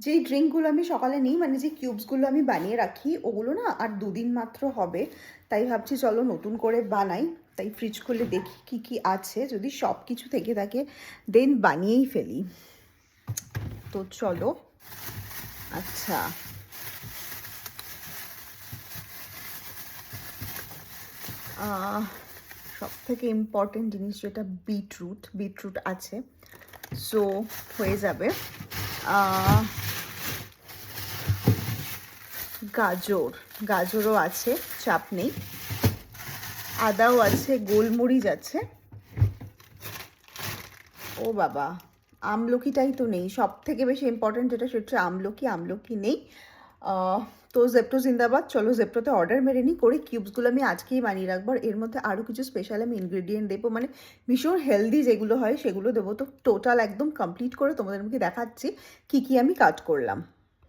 যেই ড্রিঙ্কগুলো আমি সকালে নিই, মানে যে কিউবসগুলো আমি বানিয়ে রাখি, ওগুলো না আর 2 দিন মাত্র হবে। তাই ভাবছি চলো নতুন করে বানাই। তাই ফ্রিজ খুলে দেখি কি কি আছে, যদি সব কিছু থেকে থাকে দেন বানিয়েই ফেলি। তো চলো। আচ্ছা, সব থেকে ইম্পর্টেন্ট জিনিস যেটা বিটরুট আছে, সো হয়ে যাবে। গাজরও আছে, চাপ নেই। আদাও আছে, গোলমরিচ আছে। ও বাবা, আমলকিটাই তো নেই। সব থেকে বেশি ইম্পর্টেন্ট যেটা সেটা হচ্ছে আমলকি নেই। তো জেপ্টো জিন্দাবাদ। চলো জেপ্টোতে অর্ডার মেরে নিই, করে কিউবসগুলো আমি আজকেই বানিয়ে রাখবো। আর এর মধ্যে আরও কিছু স্পেশাল আমি ইনগ্রেডিয়েন্ট দেবো, মানে ভীষণ হেলদি যেগুলো হয় সেগুলো দেবো। তো টোটাল একদম কমপ্লিট করে তোমাদের মুখে দেখাচ্ছি কী কী আমি কাট করলাম।